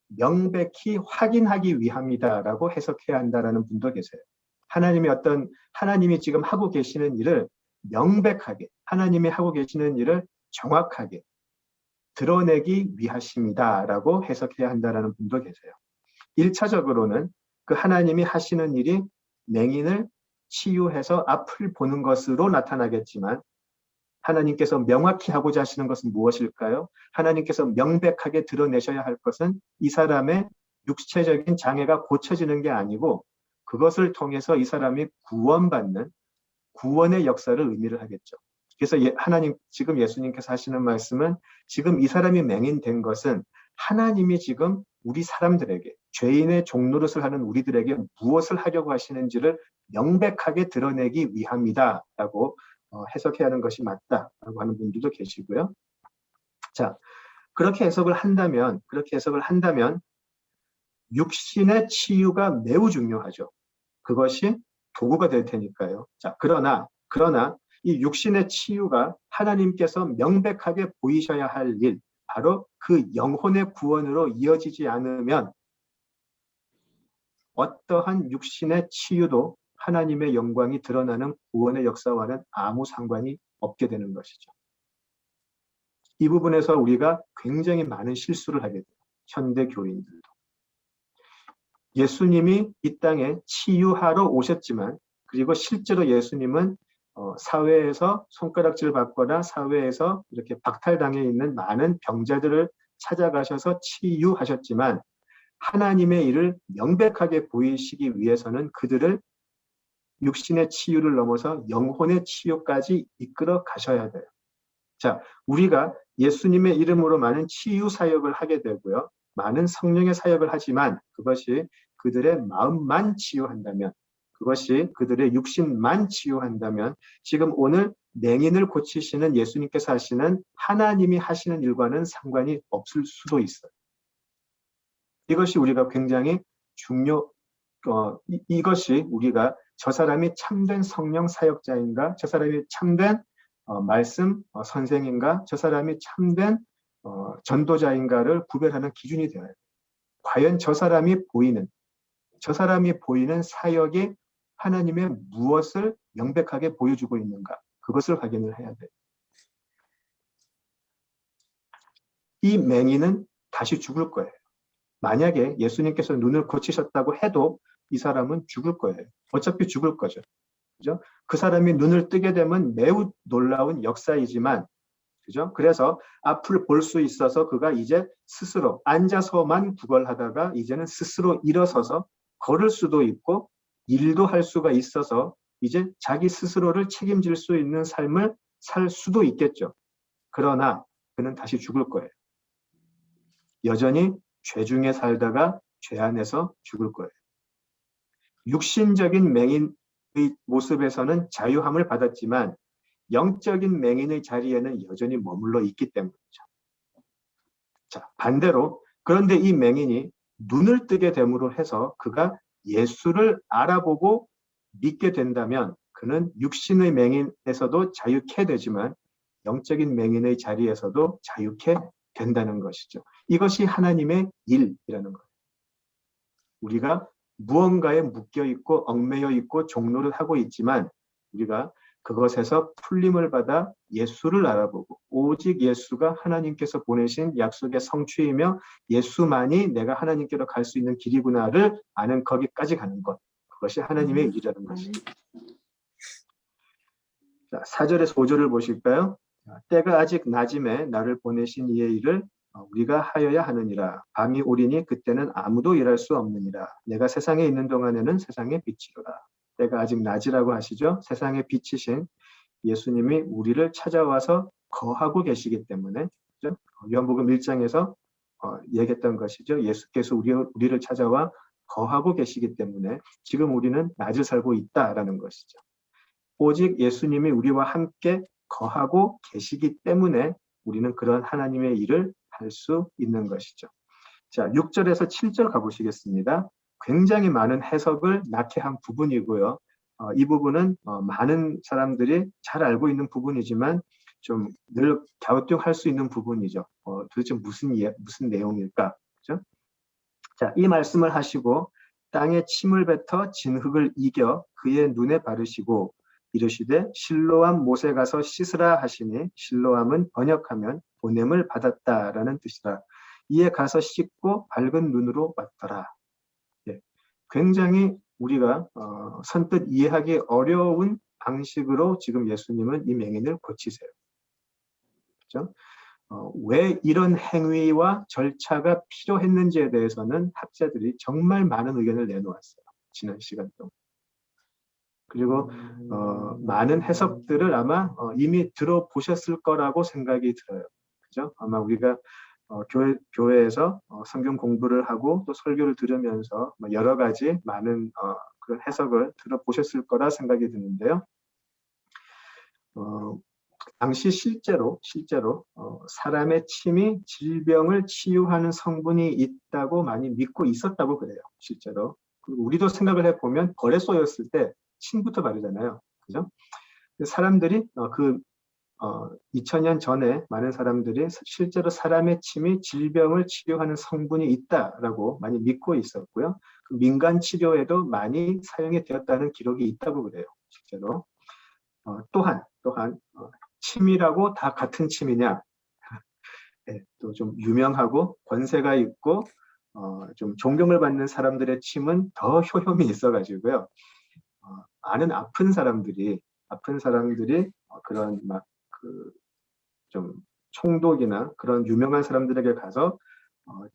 명백히 확인하기 위함이다라고 해석해야 한다라는 분도 계세요. 하나님이 지금 하고 계시는 일을 명백하게, 하나님이 하고 계시는 일을 정확하게 드러내기 위하심이다라고 해석해야 한다라는 분도 계세요. 1차적으로는 그 하나님이 하시는 일이 맹인을 치유해서 앞을 보는 것으로 나타나겠지만 하나님께서 명확히 하고자 하시는 것은 무엇일까요? 하나님께서 명백하게 드러내셔야 할 것은 이 사람의 육체적인 장애가 고쳐지는 게 아니고 그것을 통해서 이 사람이 구원받는 구원의 역사를 의미를 하겠죠. 그래서 지금 예수님께서 하시는 말씀은 지금 이 사람이 맹인된 것은 하나님이 지금 우리 사람들에게 죄인의 종노릇을 하는 우리들에게 무엇을 하려고 하시는지를 명백하게 드러내기 위함이다라고 해석해야 하는 것이 맞다라고 하는 분들도 계시고요. 자, 그렇게 해석을 한다면 육신의 치유가 매우 중요하죠. 그것이 도구가 될 테니까요. 자, 그러나 이 육신의 치유가 하나님께서 명백하게 보이셔야 할 일, 바로 그 영혼의 구원으로 이어지지 않으면 어떠한 육신의 치유도 하나님의 영광이 드러나는 구원의 역사와는 아무 상관이 없게 되는 것이죠. 이 부분에서 우리가 굉장히 많은 실수를 하게 돼요. 현대 교인들도. 예수님이 이 땅에 치유하러 오셨지만 그리고 실제로 예수님은 사회에서 손가락질 받거나 사회에서 이렇게 박탈당해 있는 많은 병자들을 찾아가셔서 치유하셨지만 하나님의 일을 명백하게 보이시기 위해서는 그들을 육신의 치유를 넘어서 영혼의 치유까지 이끌어 가셔야 돼요. 자, 우리가 예수님의 이름으로 많은 치유 사역을 하게 되고요. 많은 성령의 사역을 하지만 그것이 그들의 마음만 치유한다면, 그것이 그들의 육신만 치유한다면 지금 오늘 맹인을 고치시는 예수님께서 하시는 하나님이 하시는 일과는 상관이 없을 수도 있어요. 이것이 우리가 굉장히 이것이 우리가 저 사람이 참된 성령 사역자인가, 저 사람이 참된 말씀 선생인가, 저 사람이 참된 전도자인가를 구별하는 기준이 되어요. 과연 저 사람이 보이는 사역이 하나님의 무엇을 명백하게 보여주고 있는가, 그것을 확인을 해야 돼요. 이 맹인은 다시 죽을 거예요. 만약에 예수님께서 눈을 고치셨다고 해도 이 사람은 죽을 거예요. 어차피 죽을 거죠. 그죠? 그 사람이 눈을 뜨게 되면 매우 놀라운 역사이지만, 그죠? 그래서 앞을 볼 수 있어서 그가 이제 스스로 앉아서만 구걸하다가 이제는 스스로 일어서서 걸을 수도 있고 일도 할 수가 있어서 이제 자기 스스로를 책임질 수 있는 삶을 살 수도 있겠죠. 그러나 그는 다시 죽을 거예요. 여전히 죄 중에 살다가 죄 안에서 죽을 거예요. 육신적인 맹인의 모습에서는 자유함을 받았지만 영적인 맹인의 자리에는 여전히 머물러 있기 때문이죠. 자, 반대로 그런데 이 맹인이 눈을 뜨게 됨으로 해서 그가 예수를 알아보고 믿게 된다면 그는 육신의 맹인에서도 자유케 되지만 영적인 맹인의 자리에서도 자유케 된다는 것이죠. 이것이 하나님의 일이라는 거예요. 우리가 무언가에 묶여 있고 얽매여 있고 종로를 하고 있지만 우리가 그것에서 풀림을 받아 예수를 알아보고 오직 예수가 하나님께서 보내신 약속의 성취이며 예수만이 내가 하나님께로 갈 수 있는 길이구나를 아는 거기까지 가는 것, 그것이 하나님의 일이라는 것입니다. 자, 4절에서 5절을 보실까요? 때가 아직 낮음에 나를 보내신 이의 일을 우리가 하여야 하느니라. 밤이 오리니 그때는 아무도 일할 수 없느니라. 내가 세상에 있는 동안에는 세상의 빛이로라. 때가 아직 낮이라고 하시죠. 세상의 빛이신 예수님이 우리를 찾아와서 거하고 계시기 때문에, 그렇죠? 요한복음 1장에서 얘기했던 것이죠. 예수께서 우리를 찾아와 거하고 계시기 때문에 지금 우리는 낮을 살고 있다라는 것이죠. 오직 예수님이 우리와 함께 거하고 계시기 때문에 우리는 그런 하나님의 일을 할 수 있는 것이죠. 자, 6절에서 7절 가보시겠습니다. 굉장히 많은 해석을 낳게 한 부분이고요. 이 부분은 많은 사람들이 잘 알고 있는 부분이지만 좀 늘 갸우뚱할 수 있는 부분이죠. 도대체 무슨 내용일까? 그렇죠? 자, 이 말씀을 하시고 땅에 침을 뱉어 진흙을 이겨 그의 눈에 바르시고 이르시되 실로암 못에 가서 씻으라 하시니 실로암은 번역하면 보냄을 받았다라는 뜻이라. 이에 가서 씻고 밝은 눈으로 왔더라. 예, 굉장히 우리가 선뜻 이해하기 어려운 방식으로 지금 예수님은 이 맹인을 고치세요. 그렇죠? 왜 이런 행위와 절차가 필요했는지에 대해서는 학자들이 정말 많은 의견을 내놓았어요. 지난 시간 동안. 그리고 많은 해석들을 아마 이미 들어보셨을 거라고 생각이 들어요. 그죠? 아마 우리가 교회에서 성경 공부를 하고 또 설교를 들으면서 여러 가지 많은 그런 해석을 들어보셨을 거라 생각이 드는데요. 당시 실제로 사람의 침이 질병을 치유하는 성분이 있다고 많이 믿고 있었다고 그래요. 실제로. 그리고 우리도 생각을 해보면 벌에 쏘였을 때 침부터 바르잖아요. 그죠? 사람들이 2000년 전에 많은 사람들이 실제로 사람의 침이 질병을 치료하는 성분이 있다라고 많이 믿고 있었고요. 그 민간 치료에도 많이 사용이 되었다는 기록이 있다고 그래요. 실제로. 또한 침이라고 다 같은 침이냐? 네, 또 좀 유명하고 권세가 있고 좀 존경을 받는 사람들의 침은 더 효험이 있어가지고요. 많은 아픈 사람들이 그런 좀 총독이나 그런 유명한 사람들에게 가서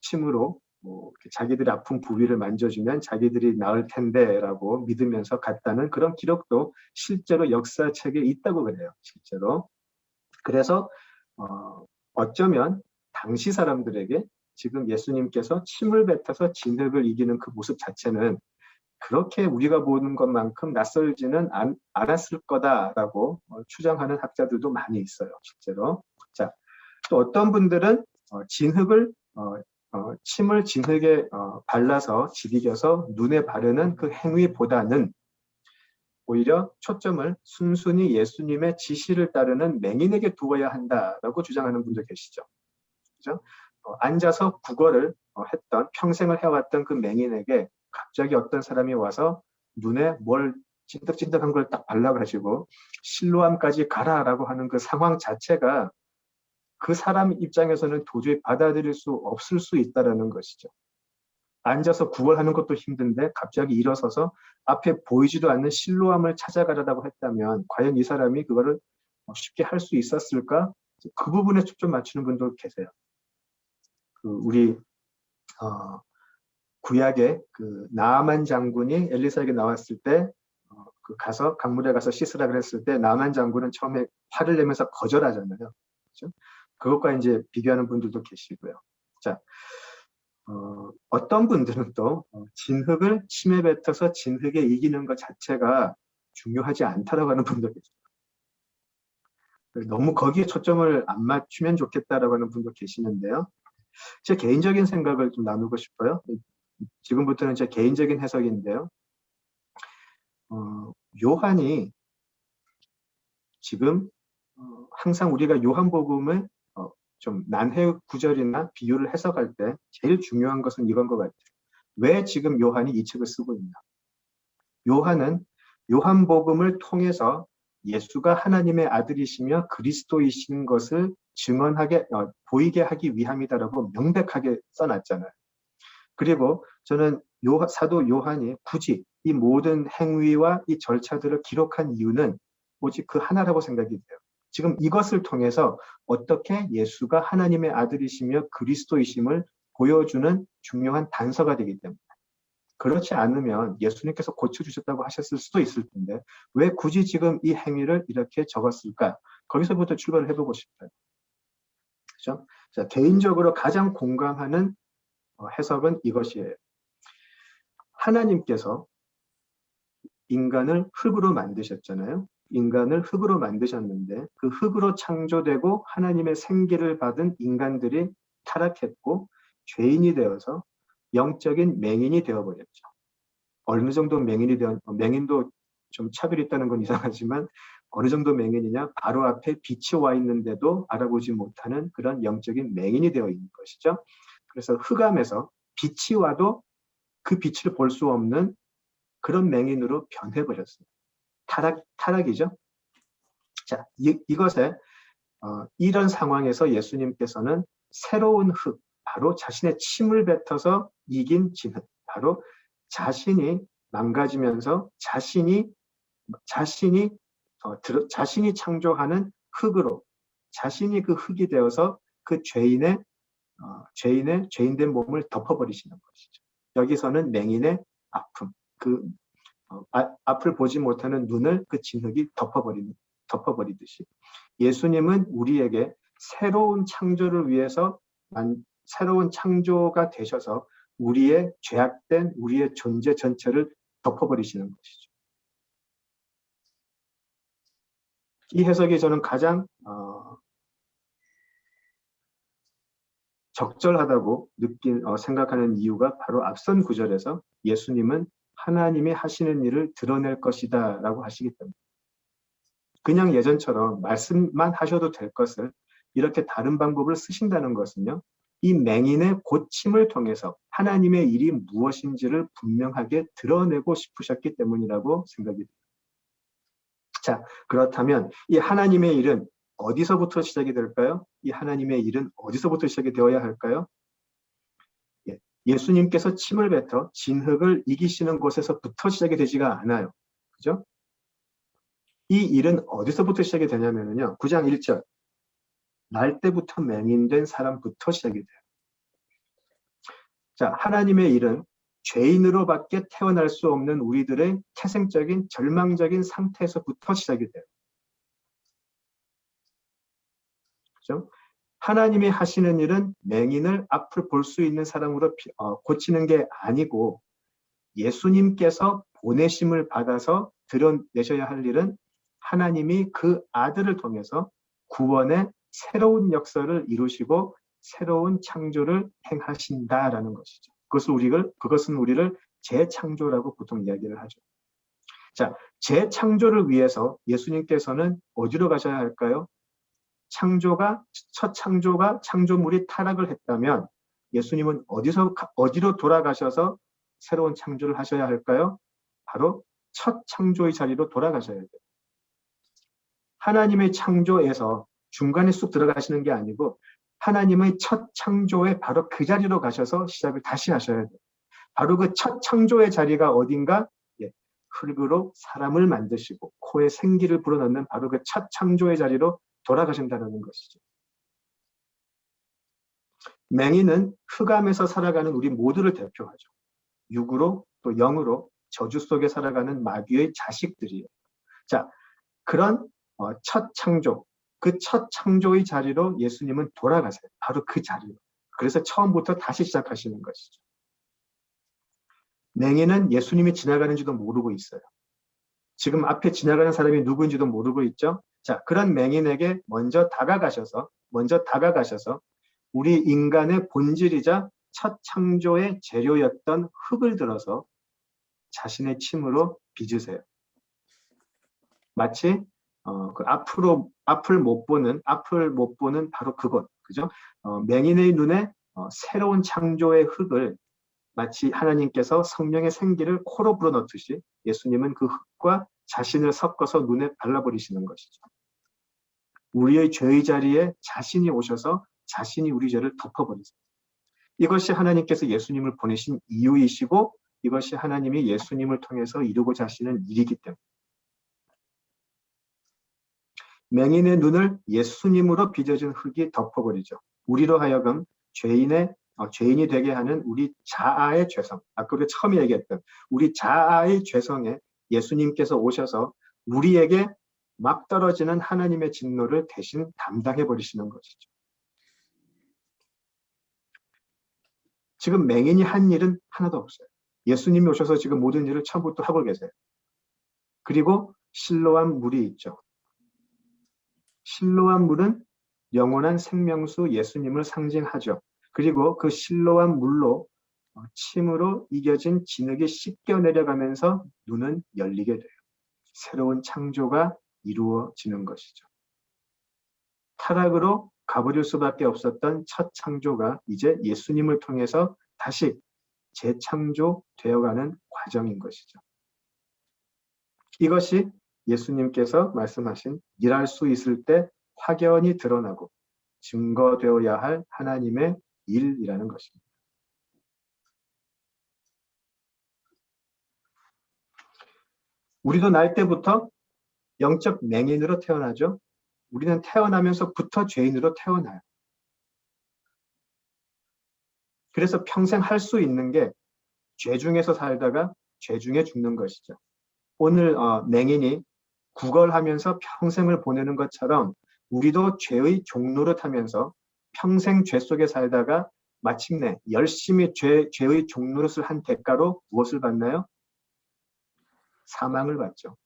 침으로 뭐 이렇게 자기들이 아픈 부위를 만져주면 자기들이 나을 텐데라고 믿으면서 갔다는 그런 기록도 실제로 역사책에 있다고 그래요. 실제로. 그래서 어쩌면 당시 사람들에게 지금 예수님께서 침을 뱉어서 진흙을 이기는 그 모습 자체는 그렇게 우리가 보는 것만큼 낯설지는 않았을 거다라고 추정하는 학자들도 많이 있어요. 실제로. 자, 또 어떤 분들은 침을 진흙에 발라서 지디겨서 눈에 바르는 그 행위보다는 오히려 초점을 순순히 예수님의 지시를 따르는 맹인에게 두어야 한다라고 주장하는 분도 계시죠. 그죠? 앉아서 국어를 했던, 평생을 해왔던 그 맹인에게 갑자기 어떤 사람이 와서 눈에 뭘 찐득찐득한 걸 딱 발라가지고 실로암까지 가라라고 하는 그 상황 자체가 그 사람 입장에서는 도저히 받아들일 수 없을 수 있다는 것이죠. 앉아서 구걸하는 것도 힘든데 갑자기 일어서서 앞에 보이지도 않는 실로암을 찾아가라고 했다면 과연 이 사람이 그거를 쉽게 할 수 있었을까? 그 부분에 초점 맞추는 분도 계세요. 우리 구약의 그 나아만 장군이 엘리사에게 나왔을 때 그 가서 강물에 가서 씻으라 그랬을 때 나아만 장군은 처음에 화를 내면서 거절하잖아요. 그렇죠? 그것과 이제 비교하는 분들도 계시고요. 자, 어떤 분들은 또 진흙을 침에 뱉어서 진흙에 이기는 것 자체가 중요하지 않다라고 하는 분도 계세요. 너무 거기에 초점을 안 맞추면 좋겠다라고 하는 분도 계시는데요. 제 개인적인 생각을 좀 나누고 싶어요. 지금부터는 제 개인적인 해석인데요. 요한이 지금 항상 우리가 요한복음을 좀 난해 구절이나 비유를 해석할 때 제일 중요한 것은 이건 것 같아요. 왜 지금 요한이 이 책을 쓰고 있나? 요한은 요한복음을 통해서 예수가 하나님의 아들이시며 그리스도이신 것을 증언하게 보이게 하기 위함이다라고 명백하게 써놨잖아요. 그리고 저는 사도 요한이 굳이 이 모든 행위와 이 절차들을 기록한 이유는 오직 그 하나라고 생각이 돼요. 지금 이것을 통해서 어떻게 예수가 하나님의 아들이시며 그리스도이심을 보여주는 중요한 단서가 되기 때문에. 그렇지 않으면 예수님께서 고쳐주셨다고 하셨을 수도 있을 텐데 왜 굳이 지금 이 행위를 이렇게 적었을까? 거기서부터 출발을 해보고 싶어요. 그렇죠? 자, 개인적으로 가장 공감하는 해석은 이것이에요. 하나님께서 인간을 흙으로 만드셨잖아요. 인간을 흙으로 만드셨는데 그 흙으로 창조되고 하나님의 생기를 받은 인간들이 타락했고 죄인이 되어서 영적인 맹인이 되어버렸죠. 어느 정도 맹인도 좀 차별이 있다는 건 이상하지만 어느 정도 맹인이냐? 바로 앞에 빛이 와 있는데도 알아보지 못하는 그런 영적인 맹인이 되어 있는 것이죠. 그래서 흑암에서 빛이 와도 그 빛을 볼 수 없는 그런 맹인으로 변해버렸어요. 타락이죠. 자, 이것에 이런 상황에서 예수님께서는 새로운 흙, 바로 자신의 침을 뱉어서 이긴 진흙, 바로 자신이 망가지면서 자신이 창조하는 흙으로 자신이 그 흙이 되어서 그 죄인된 몸을 덮어버리시는 것이죠. 여기서는 맹인의 아픔, 앞을 보지 못하는 눈을 그 진흙이 덮어버리듯이 예수님은 우리에게 새로운 창조를 위해서 새로운 창조가 되셔서 우리의 죄악된 우리의 존재 전체를 덮어버리시는 것이죠. 이 해석이 저는 가장 적절하다고 생각하는 이유가 바로 앞선 구절에서 예수님은 하나님이 하시는 일을 드러낼 것이다 라고 하시기 때문에 그냥 예전처럼 말씀만 하셔도 될 것을 이렇게 다른 방법을 쓰신다는 것은요. 이 맹인의 고침을 통해서 하나님의 일이 무엇인지를 분명하게 드러내고 싶으셨기 때문이라고 생각이 됩니다. 자, 그렇다면 이 하나님의 일은 어디서부터 시작이 될까요? 이 하나님의 일은 어디서부터 시작이 되어야 할까요? 예수님께서 침을 뱉어 진흙을 이기시는 곳에서부터 시작이 되지가 않아요. 그죠? 이 일은 어디서부터 시작이 되냐면요. 9장 1절. 날 때부터 맹인된 사람부터 시작이 돼요. 자, 하나님의 일은 죄인으로밖에 태어날 수 없는 우리들의 태생적인 절망적인 상태에서부터 시작이 돼요. 그죠? 하나님이 하시는 일은 맹인을 앞을 볼 수 있는 사람으로 고치는 게 아니고 예수님께서 보내심을 받아서 드러내셔야 할 일은 하나님이 그 아들을 통해서 구원의 새로운 역사를 이루시고 새로운 창조를 행하신다라는 것이죠. 그것은 우리를 재창조라고 보통 이야기를 하죠. 자, 재창조를 위해서 예수님께서는 어디로 가셔야 할까요? 첫 창조가 창조물이 타락을 했다면 예수님은 어디로 돌아가셔서 새로운 창조를 하셔야 할까요? 바로 첫 창조의 자리로 돌아가셔야 돼요. 하나님의 창조에서 중간에 쑥 들어가시는 게 아니고 하나님의 첫 창조에 바로 그 자리로 가셔서 시작을 다시 하셔야 돼요. 바로 그 첫 창조의 자리가 어딘가? 흙으로 사람을 만드시고 코에 생기를 불어넣는 바로 그 첫 창조의 자리로 돌아가신다는 것이죠. 맹인은 흑암에서 살아가는 우리 모두를 대표하죠. 육으로 또 영으로 저주 속에 살아가는 마귀의 자식들이에요. 자, 그런 첫 창조, 그 첫 창조의 자리로 예수님은 돌아가세요. 바로 그 자리로. 그래서 처음부터 다시 시작하시는 것이죠. 맹인은 예수님이 지나가는지도 모르고 있어요. 지금 앞에 지나가는 사람이 누구인지도 모르고 있죠. 자, 그런 맹인에게 먼저 다가가셔서 우리 인간의 본질이자 첫 창조의 재료였던 흙을 들어서 자신의 침으로 빚으세요. 마치 그 앞을 못 보는 바로 그것, 그죠? 맹인의 눈에 새로운 창조의 흙을 마치 하나님께서 성령의 생기를 코로 불어넣듯이 예수님은 그 흙과 자신을 섞어서 눈에 발라버리시는 것이죠. 우리의 죄의 자리에 자신이 오셔서 자신이 우리 죄를 덮어버리세요. 이것이 하나님께서 예수님을 보내신 이유이시고 이것이 하나님이 예수님을 통해서 이루고자 하시는 일이기 때문에 맹인의 눈을 예수님으로 빚어진 흙이 덮어버리죠. 우리로 하여금 죄인이 되게 하는 우리 자아의 죄성, 아까 우리가 처음에 얘기했던 우리 자아의 죄성에 예수님께서 오셔서 우리에게 막 떨어지는 하나님의 진노를 대신 담당해 버리시는 것이죠. 지금 맹인이 한 일은 하나도 없어요. 예수님이 오셔서 지금 모든 일을 처음부터 하고 계세요. 그리고 실로암 물이 있죠. 실로암 물은 영원한 생명수 예수님을 상징하죠. 그리고 그 실로암 물로 침으로 이겨진 진흙이 씻겨 내려가면서 눈은 열리게 돼요. 새로운 창조가 이루어지는 것이죠. 타락으로 가버릴 수밖에 없었던 첫 창조가 이제 예수님을 통해서 다시 재창조되어가는 과정인 것이죠. 이것이 예수님께서 말씀하신 일할 수 있을 때 확연히 드러나고 증거되어야 할 하나님의 일이라는 것입니다. 우리도 날 때부터 영적 맹인으로 태어나죠. 우리는 태어나면서부터 죄인으로 태어나요. 그래서 평생 할 수 있는 게 죄 중에서 살다가 죄 중에 죽는 것이죠. 오늘 맹인이 구걸하면서 평생을 보내는 것처럼 우리도 죄의 종노릇하면서 평생 죄 속에 살다가 마침내 열심히 죄의 종노릇을 한 대가로 무엇을 받나요? 사망을 받죠.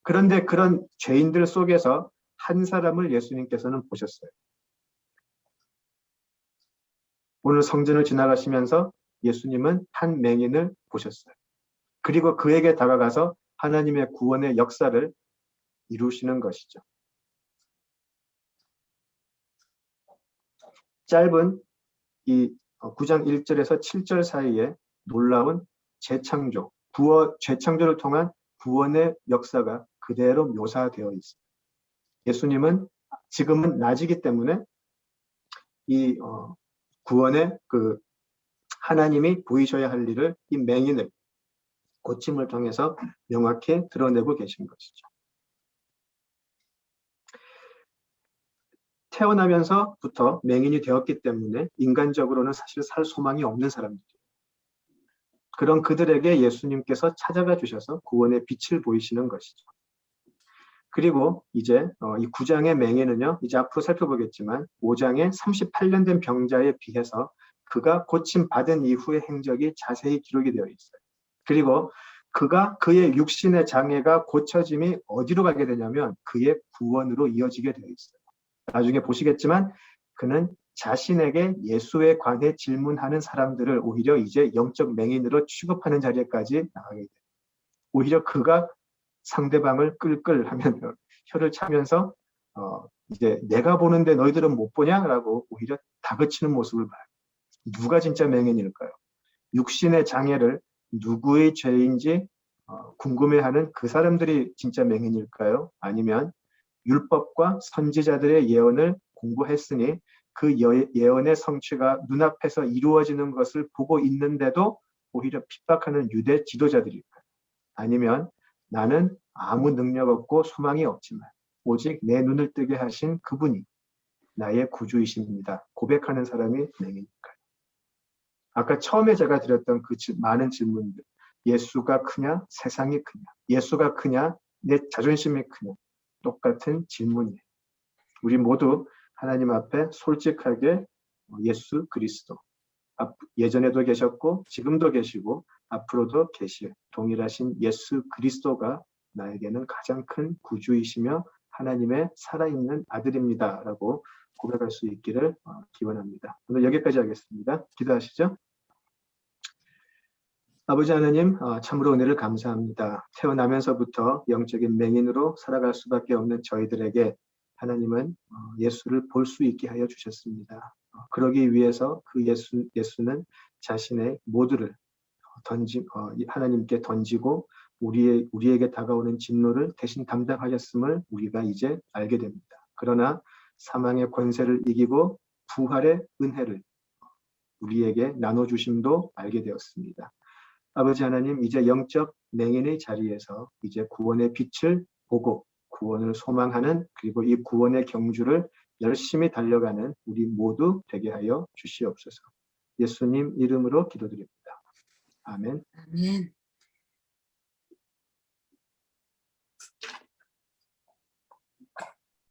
그런데 그런 죄인들 속에서 한 사람을 예수님께서는 보셨어요. 오늘 성전을 지나가시면서 예수님은 한 맹인을 보셨어요. 그리고 그에게 다가가서 하나님의 구원의 역사를 이루시는 것이죠. 짧은 이 9장 1절에서 7절 사이에 놀라운 재창조를 통한 구원의 역사가 그대로 묘사되어 있습니다. 예수님은 지금은 낮이기 때문에 이 구원의 그 하나님이 보이셔야 할 일을 이 맹인을 고침을 통해서 명확히 드러내고 계신 것이죠. 태어나면서부터 맹인이 되었기 때문에 인간적으로는 사실 살 소망이 없는 사람들이에요. 그런 그들에게 예수님께서 찾아가 주셔서 구원의 빛을 보이시는 것이죠. 그리고 이제 이 9장의 맹인은요, 이제 앞으로 살펴보겠지만 5장에 38년 된 병자에 비해서 그가 고침 받은 이후의 행적이 자세히 기록이 되어 있어요. 그리고 그의 육신의 장애가 고쳐짐이 어디로 가게 되냐면 그의 구원으로 이어지게 되어 있어요. 나중에 보시겠지만 그는 자신에게 예수에 관해 질문하는 사람들을 오히려 이제 영적 맹인으로 취급하는 자리까지 나가게 돼요. 오히려 그가 상대방을 끌끌하면 혀를 차면서 이제 내가 보는데 너희들은 못 보냐라고 오히려 다그치는 모습을 봐요. 누가 진짜 맹인일까요? 육신의 장애를 누구의 죄인지 궁금해하는 그 사람들이 진짜 맹인일까요? 아니면 율법과 선지자들의 예언을 공부했으니 그 예언의 성취가 눈앞에서 이루어지는 것을 보고 있는데도 오히려 핍박하는 유대 지도자들일까요? 아니면 나는 아무 능력 없고 소망이 없지만 오직 내 눈을 뜨게 하신 그분이 나의 구주이십니다. 고백하는 사람이 맹인일까요? 아까 처음에 제가 드렸던 그 많은 질문들. 예수가 크냐? 세상이 크냐? 예수가 크냐? 내 자존심이 크냐? 똑같은 질문이에요. 우리 모두 하나님 앞에 솔직하게 예수 그리스도, 예전에도 계셨고 지금도 계시고 앞으로도 계실 동일하신 예수 그리스도가 나에게는 가장 큰 구주이시며 하나님의 살아있는 아들입니다 라고 고백할 수 있기를 기원합니다. 오늘 여기까지 하겠습니다. 기도하시죠. 아버지 하나님, 참으로 은혜를 감사합니다. 태어나면서부터 영적인 맹인으로 살아갈 수밖에 없는 저희들에게 하나님은 예수를 볼 수 있게 하여 주셨습니다. 그러기 위해서 그 예수는 자신의 모두를 하나님께 던지고 우리에게 다가오는 진노를 대신 담당하셨음을 우리가 이제 알게 됩니다. 그러나 사망의 권세를 이기고 부활의 은혜를 우리에게 나눠주심도 알게 되었습니다. 아버지 하나님, 이제 영적 맹인의 자리에서 이제 구원의 빛을 보고 구원을 소망하는, 그리고 이 구원의 경주를 열심히 달려가는 우리 모두 되게 하여 주시옵소서. 예수님 이름으로 기도드립니다. 아멘. 아멘.